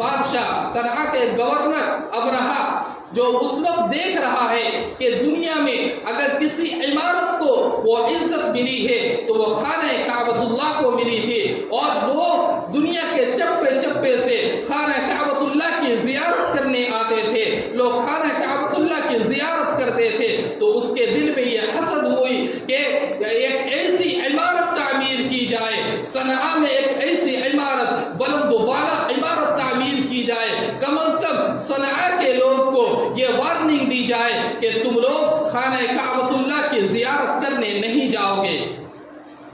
بادشاہ صنعا کے گورنر ابرہہ جو اس وقت دیکھ رہا ہے کہ دنیا میں اگر کسی عمارت کو وہ عزت ملی ہے تو وہ خانہ کعبۃ اللہ کو ملی تھی، اور لوگ دنیا کے چپے چپے سے خانہ کعبۃ اللہ کی زیارت کرنے آتے تھے، لوگ خانہ کعبۃ اللہ کی زیارت کرتے تھے، تو اس کے دل میں یہ حسد ہوئی کہ ایک ایسی عمارت تعمیر کی جائے، صنعا میں ایک ایسی عمارت بلند و بالا عمارت تعمیر کی جائے، کم از کم صنعا کے لوگ کو یہ وارننگ دی جائے کہ تم لوگ خانہ کعبۃ اللہ کی زیارت کرنے نہیں جاؤ گے۔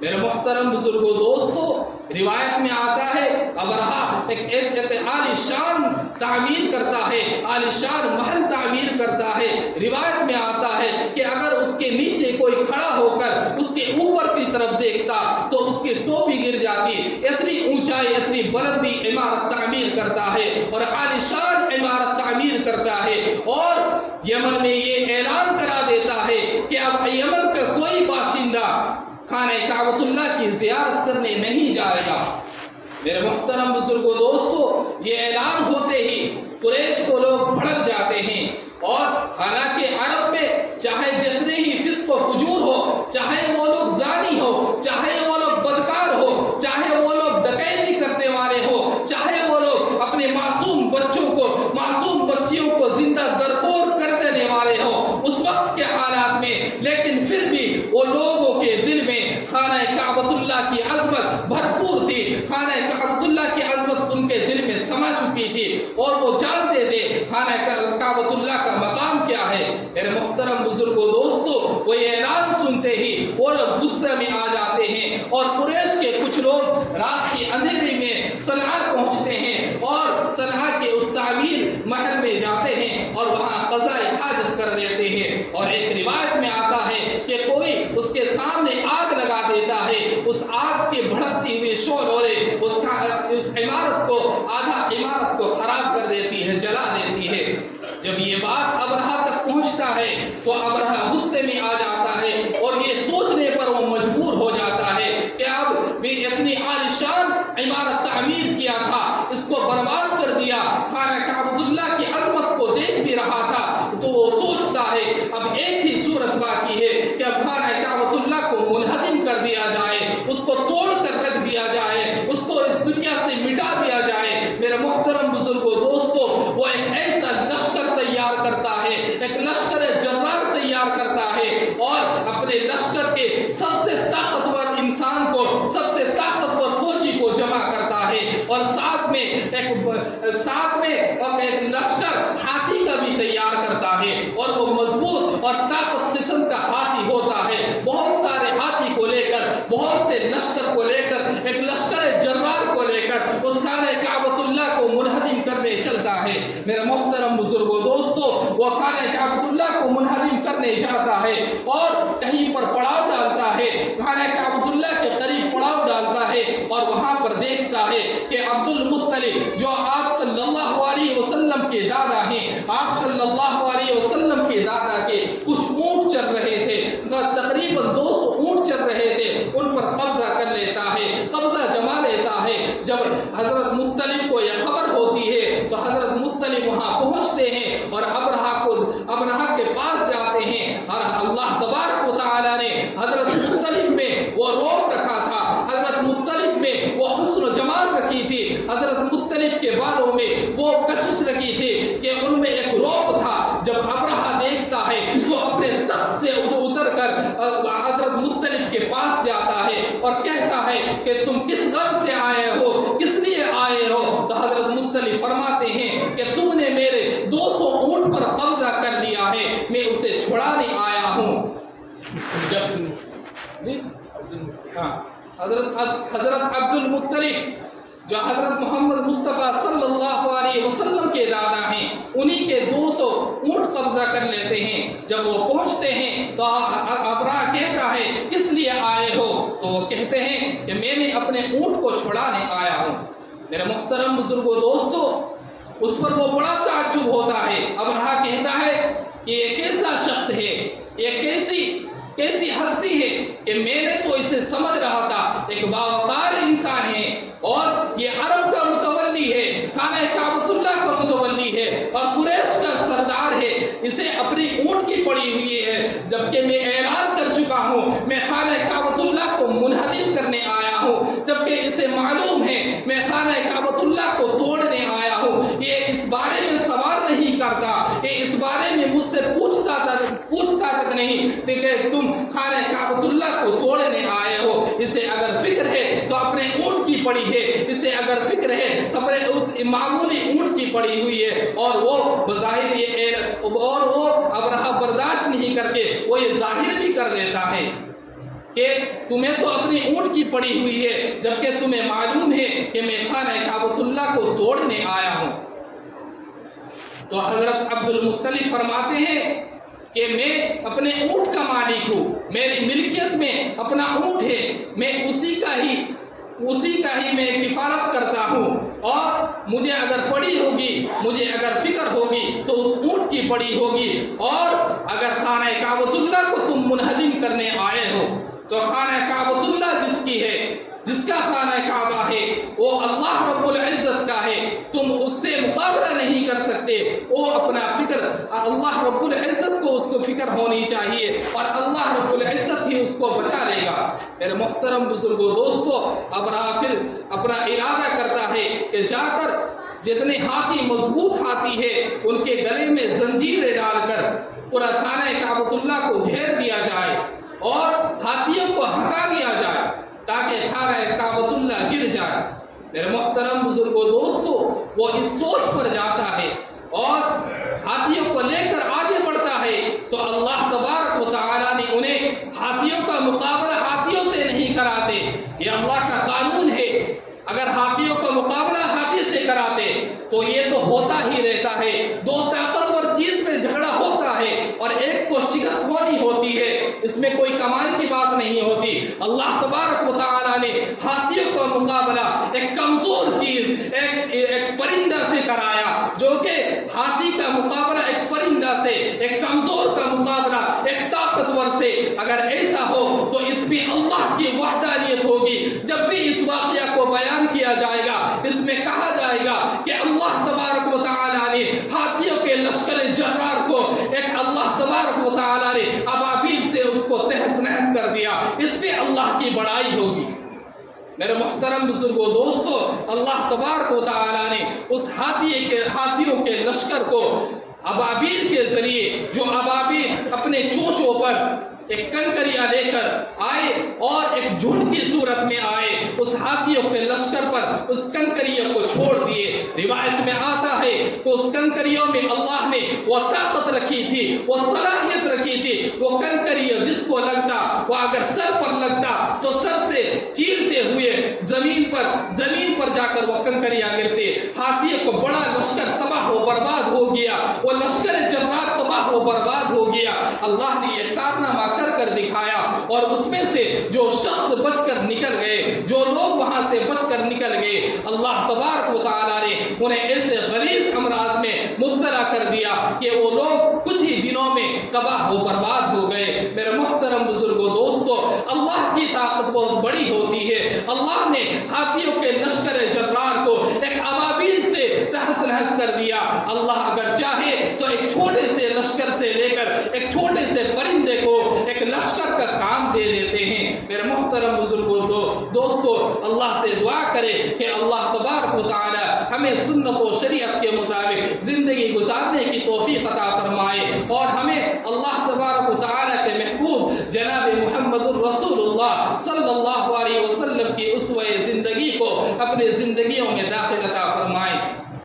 میرے محترم بزرگوں دوستو، روایت میں آتا ہے ابرہہ ایک عالی شان تعمیر کرتا ہے، عالی شان محل تعمیر کرتا ہے۔ روایت میں آتا ہے کہ اگر اس کے نیچے کوئی کھڑا ہو کر اس کے اوپر کی طرف دیکھتا تو اس کی ٹوپی گر جاتی، اتنی اونچائی اتنی بلندی عمارت تعمیر کرتا ہے اور عالی شان عمارت تعمیر کرتا ہے، اور یمن میں یہ اعلان کرا دیتا ہے کہ اب یمن کا کوئی باشندہ خانہ کعبۃ اللہ کی زیارت کرنے نہیں جائے گا۔ میرے محترم بزرگوں دوستو، یہ اعلان ہوتے ہی قریش کو لوگ بھڑک جاتے ہیں، اور حالانکہ عرب میں چاہے جتنے ہی فسق و فجور ہو، چاہے وہ لوگ زانی ہو، چاہے وہ لوگ بدکار ہو، چاہے وہ لوگ ڈکیتی کرنے والے ہو، چاہے وہ لوگ اپنے معصوم بچوں کو معصوم بچیوں کو زندہ درکور کر دینے والے ہو اس وقت کے حالات میں، لیکن پھر بھی وہ لوگوں کے دل میں خانہ کعبۃ اللہ کی عظمت بھرپور تھی، خانہ کعبۃ اللہ کی عظمت ان کے دل میں سما چکی تھی، اور وہ جانتے تھے خانہ کعبۃ اللہ کا مقام کیا ہے۔ میرے محترم بزرگوں دوستو، وہ یہ اعلان سنتے ہی وہ لوگ غصے میں آ جاتے ہیں، اور قریش کے کچھ لوگ رات کی اندھیری میں صنعا پہنچتے ہیں اور صنعا کے اس تعمیر محل میں جاتے ہیں اور وہاں قضاء حاجت کر دیتے ہیں۔ اور ایک روایت میں آتا ہے کہ کوئی اس کے سامنے آگ لگا دیتا ہے، اس آگ کی بھڑکتی ہوئی شعلے اس عمارت کو آدھا عمارت کو خراب کر دیتی ہے، جلا دیتی ہے۔ جب یہ بات ابرہہ تک پہنچتا ہے تو ابرہہ غصے میں آ جاتا ہے، اور یہ سوچنے پر وہ مجبور ہو جاتا ہے کہ اب بھی اتنی عالیشان عمارت تعمیر کیا تھا، اس کو برباد کر دیا، خانہ کعبۃ اللہ کی عظمت کو دیکھ بھی رہا تھا، تو وہ سوچتا ہے اب ایک ہی صورت باقی ہے کہ اب خانہ کعبۃ اللہ کو منہدم کر دیا جائے، اس کو توڑ کر رکھ دیا جائے، اس کو اس دنیا سے مٹا دیا جائے۔ میرے محترم بزرگوں دوستو، وہ ایک ایسا لشکر تیار کرتا ہے، ایک لشکر جرار تیار کرتا ہے، اور اپنے لشکر کے سب سے طاقتور انسان کو، سب سے طاقتور فوجی کو جمع کرتا ہے، اور ساتھ میں ایک لشکر ہاتھی کا بھی تیار کرتا ہے، اور وہ مضبوط اور طاقت قسم کا ہاتھی ہوتا ہے۔ بہت سارے ہاتھی کو لے کر، بہت سے لشکر کو لے کر، ایک لشکر جرار کو لے کر اس خانہ کعبۃ اللہ کو منہدم کرنے چلتا ہے۔ میرے محترم بزرگوں دوستو، وہ خانہ کعبۃ اللہ کو منہدم کرنے جاتا ہے اور کہیں پر پڑاؤ ڈالتا ہے، خانہ کعبۃ اللہ کے قریب پڑاؤ ڈالتا ہے، اور وہاں پر دیکھتا ہے کہ عبد المطلب جو آپ صلی اللہ علیہ وسلم کے دادا ہیں، آپ صلی اللہ علیہ وسلم کے دادا کے کچھ اونٹ چل رہے تھے، تقریباً 200 اونٹ چل رہے تھے، ان پر قبضہ کر لیتا ہے، قبضہ جما لیتا ہے۔ جب حضرت مطلب کو یہ خبر ہوتی ہے تو حضرت مطلب وہاں پہنچتے ہیں اور ابرہہ کے پاس جاتے ہیں، اور اللہ تبارک و تعالی نے حضرت مطلب میں وہ روب رکھا تھا، حضرت مطلب میں وہ حسن و جمال رکھی تھی، حضرت مطلب کے بالوں میں وہ کشش رکھی تھی کہ ان میں ایک روب تھا۔ جب ابرہہ دیکھتا ہے وہ اپنے تخت سے اتر کر حضرت مطلب کے پاس جاتا ہے اور کہتا ہے کہ تم کس غرض سے آئے ہو، کس لیے آئے ہو؟ تو حضرت مطلب فرماتے ہیں کہ تم نے میرے 200 اونٹ پر قبضہ کر لیا ہے، میں اسے چھڑانے آیا ہوں۔ حضرت عبد المطلب جو حضرت محمد مصطفیٰ صلی اللہ علیہ وسلم کے دادا ہیں، انہی کے 200 اونٹ قبضہ کر لیتے ہیں۔ جب وہ پہنچتے ہیں تو ابرہہ کہتا ہے کس لیے آئے ہو؟ تو وہ کہتے ہیں کہ میں نے اپنے اونٹ کو چھڑانے آیا ہوں۔ میرے محترم بزرگوں دوستو، اس پر وہ بڑا تعجب ہوتا ہے۔ ابرہہ کہتا ہے کہ یہ کیسا شخص ہے، یہ کیسی ہستی ہے کہ میں نے تو اسے سمجھ رہا تھا ایک باوقار انسان ہے، اور یہ عرب کا متولی ہے، خانہ کعبۃ اسے اپنی اونٹ کی پڑی ہوئی ہے، جبکہ میں اعلان کر چکا ہوں میں خانہ کعبۃ اللہ کو منہدم کرنے آیا ہوں، جبکہ اسے معلوم ہے میں خانہ کعبۃ اللہ کو توڑنے آیا ہوں۔ یہ اس بارے میں سوال نہیں کرتا، یہ اس بارے میں مجھ سے پوچھتا تک نہیں کہ تم خانہ کعبۃ اللہ کو توڑنے آئے ہو۔ اسے اگر فکر ہے تو اپنے اونٹ کی پڑی ہے، اسے اگر فکر ہے تو اپنے اس معمولی اونٹ کی پڑی ہوئی ہے، اور وہ بظاہر اور وہ ابرہہ برداشت نہیں کر کے وہ یہ ظاہر بھی کر دیتا ہے کہ تمہیں تو اپنی اونٹ کی پڑی ہوئی ہے، جبکہ تمہیں معلوم ہے کہ میں خانہ کعبۃ اللہ کو توڑنے آیا ہوں۔ تو حضرت عبد المطلب فرماتے ہیں کہ میں اپنے اونٹ کا مالک ہوں، میری ملکیت میں اپنا اونٹ ہے، میں اسی کا ہی میں کفالت کرتا ہوں، اور مجھے اگر پڑی ہوگی، مجھے اگر فکر ہوگی تو اس اونٹ کی پڑی ہوگی، اور اگر خانہ کعبۃ اللہ کو تم منہدم کرنے آئے ہو تو خانہ کعبۃ اللہ جس کا خانہ کعبہ ہے وہ اللہ رب العزت کا ہے، تم اس سے مقابلہ نہیں کر سکتے۔ وہ اپنا فکر اللہ رب العزت کو اس کو فکر ہونی چاہیے، اور اللہ رب العزت ہی اس کو بچا لے گا۔ میرے محترم بزرگوں دوستو، ابرہہ پھر اپنا ارادہ کرتا ہے کہ جا کر جتنے ہاتھی مضبوط ہاتھی ہے ان کے گلے میں زنجیریں ڈال کر پورا خانہ کعبۃ اللہ کو گھیر دیا جائے اور ہاتھیوں کو ہٹا دیا جائے تاکہ خانہ کعبۃ اللہ گر جائے۔ میرے محترم بزرگوں دوستو، وہ اس سوچ پر جاتا ہے اور ہاتھیوں کو لے کر آگے بڑھتا ہے، تو اللہ تبارک و تعالیٰ نے انہیں ہاتھیوں کا مقابلہ ہاتھیوں سے نہیں کراتے۔ یہ اللہ کا قانون ہے، اگر ہاتھیوں کا مقابلہ ہاتھی سے کراتے تو یہ تو ہوتا ہی رہتا ہے، دو طاقتور چیز میں جھگڑا ہوتا ہے اور ایک کو شکست ہونی ہوتی ہے، اس میں کوئی کمال کی بات نہیں ہوتی۔ اللہ تبارک و تعالیٰ نے ہاتھیوں کا مقابلہ ایک کمزور چیز، ایک پرندہ سے کرایا، جو کہ ہاتھی کا مقابلہ ایک پرندہ سے، ایک کمزور کا مقابلہ ایک طاقتور سے۔ اگر ایسا ہو تو اس میں اللہ کی وحدانیت ہوگی۔ جب بھی اس واقعہ کو بیان کیا جائے گا، اس میں کہا جائے گا کہ اللہ تبارک و تعالیٰ نے ہاتھیوں کے لشکر جرار کو ایک اللہ تبارک و تعالیٰ نے ابابیل سے اس کو تہس نہس کر دیا، اس میں اللہ کی بڑائی ہوگی۔ میرے محترم بزرگوں دوستو، اللہ تبارک و تعالیٰ نے اس ہاتھیوں کے لشکر کو ابابیل کے ذریعے، جو ابابیل اپنے چونچوں پر ایک کنکریاں لے کر آئے اور ایک جھنڈ کی صورت میں آئے، اس ہاتھیوں کے لشکر پر اس کنکریوں کو چھوڑ دیے۔ روایت میں آتا ہے کہ اس کنکریوں میں اللہ نے وہ طاقت رکھی تھی، وہ صلاحیت رکھی تھی، وہ کنکریوں جس کو لگتا، وہ اگر سر پر لگتا تو سر سے چیرتے ہوئے زمین پر جا کر وہ کنکریاں گرتے۔ ہاتھیوں کو بڑا لشکر تباہ و برباد ہو گیا، وہ لشکر جرار تباہ و برباد ہو گیا۔ اللہ نے یہ کارنامہ کر دکھایا، اور اس میں سے جو شخص بچ کر نکل گئے، جو لوگ وہاں سے بچ کر نکل گئے، اللہ تبارک و تعالیٰ نے انہیں ایسے غلیظ امراض میں مبتلا کر دیا کہ وہ لوگ کچھ ہی دنوں میں تباہ و برباد ہو گئے۔ میرے محترم بزرگوں دوستو، اللہ کی طاقت بہت بڑی ہوتی ہے۔ اللہ نے ہاتھیوں کے لشکر جرار کو ایک ابابیل سے تہس نہس کر دیا۔ اللہ اگر چاہے تو ایک چھوٹے سے لشکر سے لے کر ایک چھوٹے سے پرندے کو ایک لشکر کا کام دے دیتے ہیں۔ میرے محترم بزرگوں دوستو، اللہ سے دعا کرے کہ اللہ تبارک و تعالی ہمیں سنت و شریعت کے مطابق زندگی گزارنے کی توفیق عطا فرمائے، اور ہمیں اللہ تبارک و تعالی کے محبوب جناب محمد الرسول اللہ صلی اللہ علیہ وسلم کی اسوہ زندگی کو اپنے زندگیوں میں داخل عطا فرمائے۔